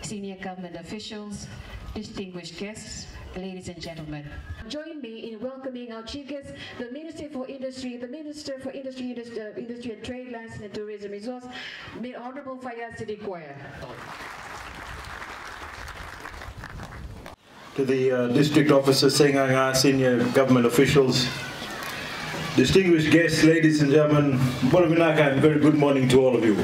senior government officials, distinguished guests, ladies and gentlemen. Join me in welcoming our chief guest, the Minister for Industry, Industry and Trade, Lands and Tourism Resource, Honorable Faiyaz Siddiquoia. To the District Officer Senganga, senior government officials, distinguished guests, ladies and gentlemen, very good morning to all of you.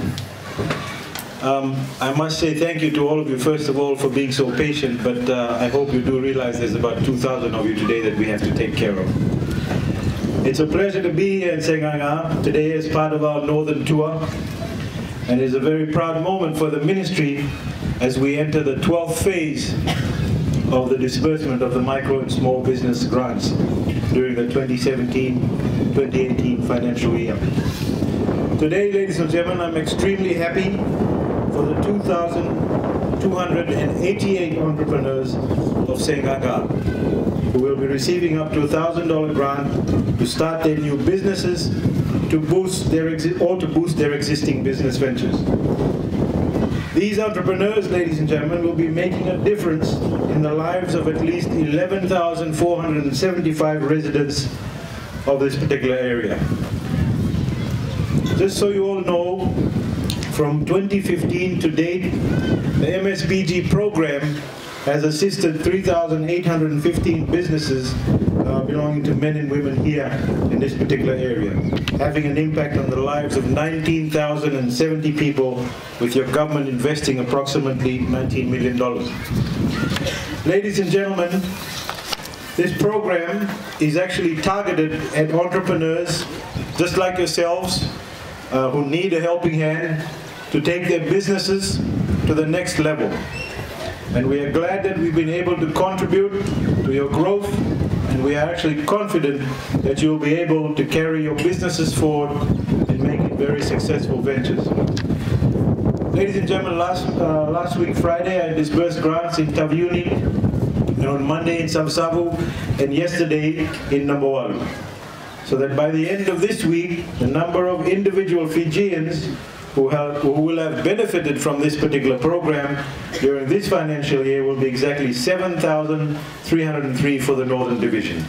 I must say thank you to all of you, first of all, for being so patient, but I hope you do realize there's about 2,000 of you today that we have to take care of. It's a pleasure to be here in Senganga today as part of our Northern Tour, and it's a very proud moment for the Ministry as we enter the 12th phase of the disbursement of the micro and small business grants during the 2017-2018 financial year. Today, ladies and gentlemen, I'm extremely happy for the 2,288 entrepreneurs of Senganga who will be receiving up to a $1,000 grant to start their new businesses to boost their existing business ventures. These entrepreneurs, ladies and gentlemen, will be making a difference in the lives of at least 11,475 residents of this particular area. Just so you all know, from 2015 to date, the MSBG program has assisted 3,815 businesses belonging to men and women here in this particular area, having an impact on the lives of 19,070 people, with your government investing approximately $19 million. Ladies and gentlemen, this program is actually targeted at entrepreneurs just like yourselves who need a helping hand to take their businesses to the next level. And we are glad that we've been able to contribute to your growth, and we are actually confident that you'll be able to carry your businesses forward and make it very successful ventures. Ladies and gentlemen, last week Friday I disbursed grants in Taveuni, and on Monday in Savsavu, and yesterday in Nambowalu. So that by the end of this week, the number of individual Fijians who will have benefited from this particular program during this financial year will be exactly 7,303 for the Northern Division.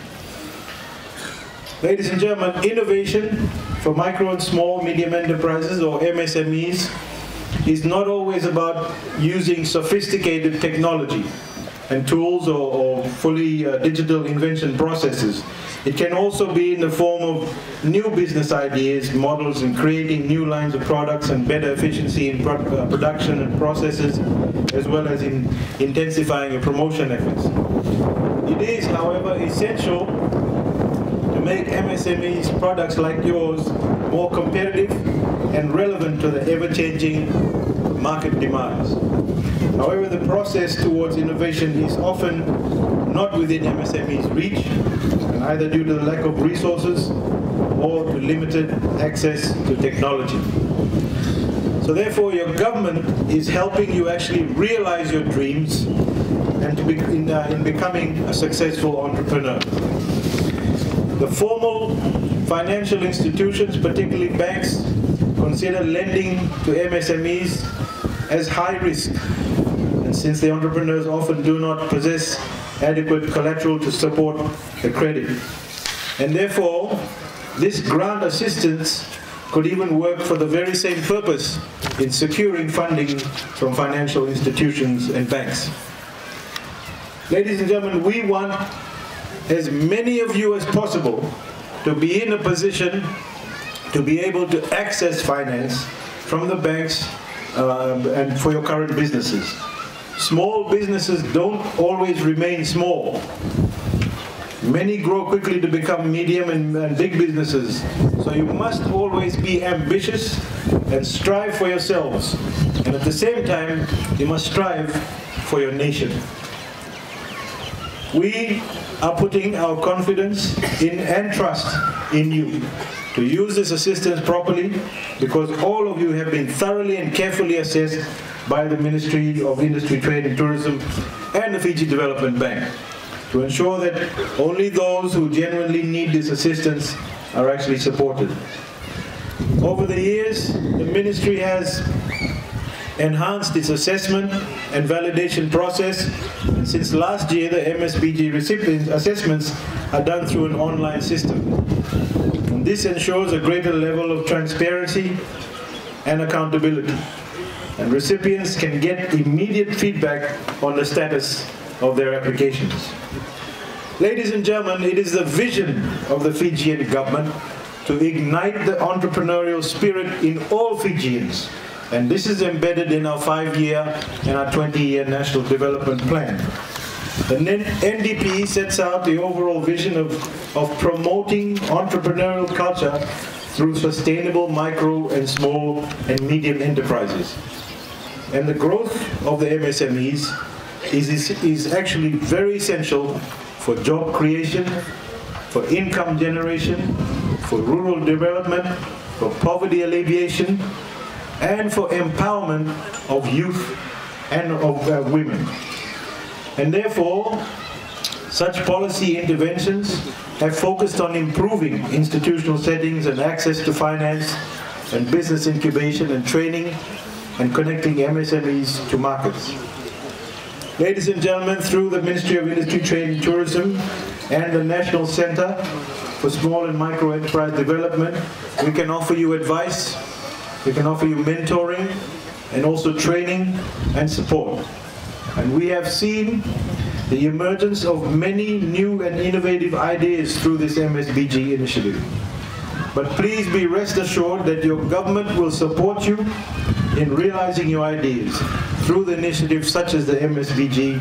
Ladies and gentlemen, innovation for micro and small medium enterprises, or MSMEs, is not always about using sophisticated technology and tools or fully digital invention processes. It can also be in the form of new business ideas, models, and creating new lines of products and better efficiency in production and processes, as well as in intensifying your promotion efforts. It is, however, essential to make MSMEs products like yours more competitive and relevant to the ever-changing market demands. However, the process towards innovation is often not within MSMEs' reach, either due to the lack of resources or to limited access to technology. So therefore, your government is helping you actually realize your dreams and in becoming a successful entrepreneur. The formal financial institutions, particularly banks, consider lending to MSMEs as high risk, and since the entrepreneurs often do not possess adequate collateral to support the credit. And therefore, this grant assistance could even work for the very same purpose in securing funding from financial institutions and banks. Ladies and gentlemen, we want as many of you as possible to be in a position to be able to access finance from the banks and for your current businesses. Small businesses don't always remain small. Many grow quickly to become medium and big businesses. So you must always be ambitious and strive for yourselves. And at the same time, you must strive for your nation. We are putting our confidence in and trust in you to use this assistance properly, because all of you have been thoroughly and carefully assessed by the Ministry of Industry, Trade and Tourism and the Fiji Development Bank to ensure that only those who genuinely need this assistance are actually supported. Over the years, the Ministry has enhanced its assessment and validation process. And since last year, the MSBG recipient assessments are done through an online system. And this ensures a greater level of transparency and accountability. And recipients can get immediate feedback on the status of their applications. Ladies and gentlemen, it is the vision of the Fijian government to ignite the entrepreneurial spirit in all Fijians. And this is embedded in our 5-year and our 20-year National Development Plan. The NDP sets out the overall vision of promoting entrepreneurial culture through sustainable micro and small and medium enterprises. And the growth of the MSMEs is actually very essential for job creation, for income generation, for rural development, for poverty alleviation, and for empowerment of youth and of women. And therefore, such policy interventions have focused on improving institutional settings and access to finance and business incubation and training and connecting MSMEs to markets. Ladies and gentlemen, through the Ministry of Industry, Trade and Tourism and the National Center for Small and Micro Enterprise Development, we can offer you advice, we can offer you mentoring, and also training and support. And we have seen the emergence of many new and innovative ideas through this MSBG initiative. But please be rest assured that your government will support you in realizing your ideas through the initiatives such as the MSBG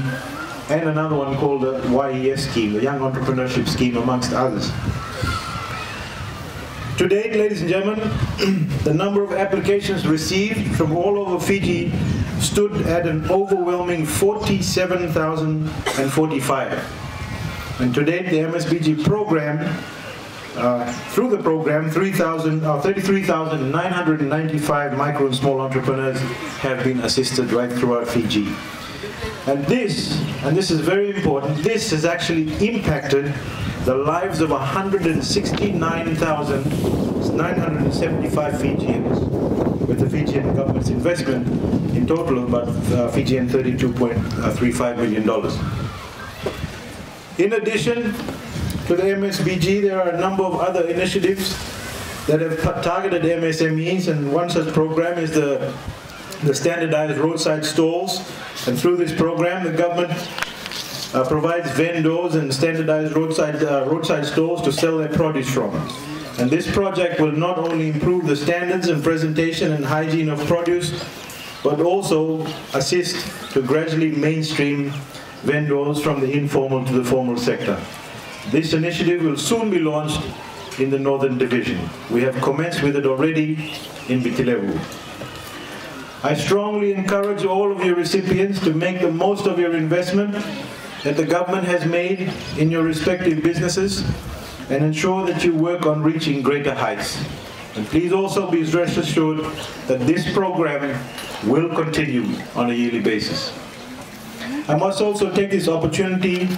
and another one called the YES scheme, the Young Entrepreneurship Scheme, amongst others. To date, ladies and gentlemen, the number of applications received from all over Fiji stood at an overwhelming 47,045. And to date, the MSBG program, through the program, 33,995 micro and small entrepreneurs have been assisted right throughout Fiji. And this is very important, this has actually impacted the lives of 169,975 Fijians, with the Fijian government's investment in total of about Fijian $32.35 million. In addition to the MSBG, there are a number of other initiatives that have targeted MSMEs, and one such program is the standardized roadside stalls. And through this program, the government provides vendors and standardized roadside stalls to sell their produce from. And this project will not only improve the standards and presentation and hygiene of produce, but also assist to gradually mainstream vendors from the informal to the formal sector. This initiative will soon be launched in the Northern Division. We have commenced with it already in Vitilevu. I strongly encourage all of your recipients to make the most of your investment that the government has made in your respective businesses and ensure that you work on reaching greater heights. And please also be rest assured that this program will continue on a yearly basis. I must also take this opportunity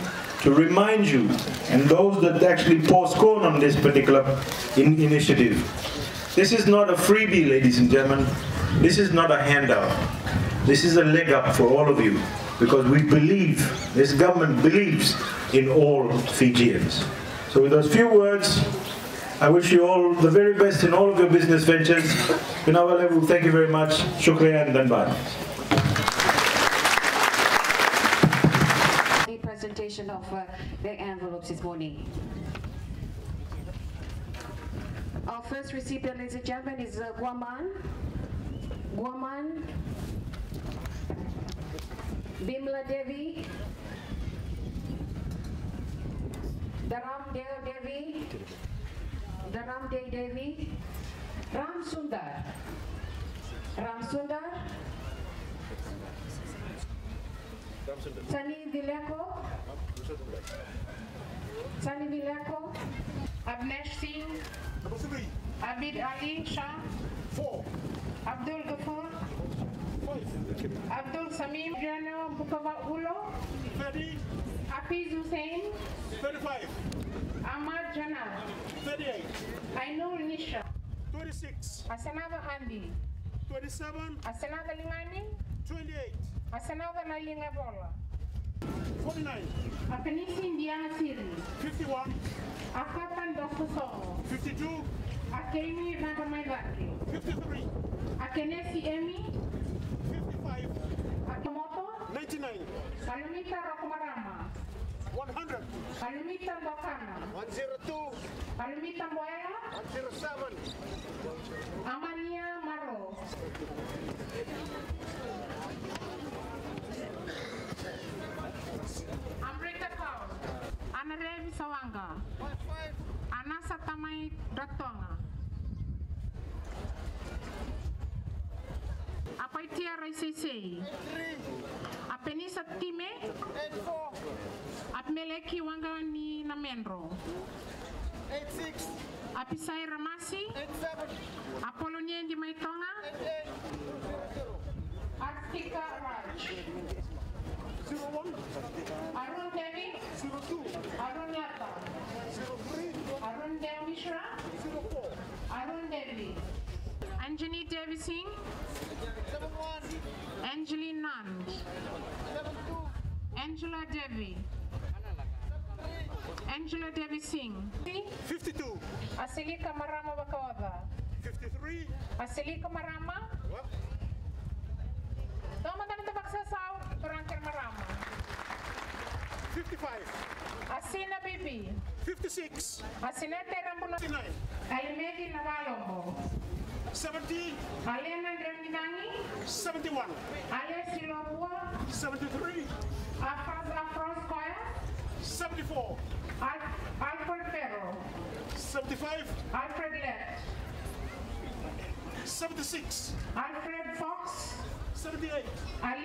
to remind you, and those that actually pour scorn on this particular initiative, this is not a freebie, ladies and gentlemen. This is not a handout. This is a leg up for all of you, because we believe, this government believes in all Fijians. So with those few words, I wish you all the very best in all of your business ventures. Pinawalevu, thank you very much. Shukriya and Dhanbad. The presentation of the envelopes this morning. Our first recipient, ladies and gentlemen, is Guaman Bimla Devi, Dharamdeo Devi, Ram Sundar, Sani Villako, Abnesh Singh, Abid Ali Shah, 4, Abdul Ghaffur, 5, Abdul Samim Jano Bukava Ulo, 30, Hafiz Hussain, 35, Ahmad Jana, 38, Ainul Nisha, 26, Hasanava Andy, 27, Asenada Limani, 28, Asenada Nalinga Bola, 49, Apenisi Indiana Siri, 51, Akatan Dokusongo, 52, Akemi Nagamaidaki, 53, Akenesi Emi, 55, Akamoto, 99, Kalumita Rokumarama, 100, Kalumita Bakana, 102, Kalumita Mboya, 107, Amania Maro, Amrita Kau, Anarevi Sawanga, Anasa Tamai Ratonga, Apaitia Raisei, Apenisa Time, 84, Apmeleki Wangani Namendro, 86, Apisai Ramasi, 87, Apollonia Di Maitonga, 88, Artika Raj, 01, Arun Devi, 02, Arun Lata, 03, Arun Dev Mishra, 04, Arun Devi, Anjani Devi Singh, 71, Angeline Nand, 72, Angela Devi, Angela Devi Singh, 52, Asilika Marama Bakawada, 53, Asilika Marama, Toma Tanita Baksasaw, Turangkir Marama, 55, Asina Bibi, 56, Asinete Rambuna, 59, Alimedi Navalombo, 70, Alena Drenginangi, 71, Ale Silobua, 73, Afros Koya, 74, Alfred Ferro, 75, Alfred Lett, 76, Alfred Fox, 78, Ali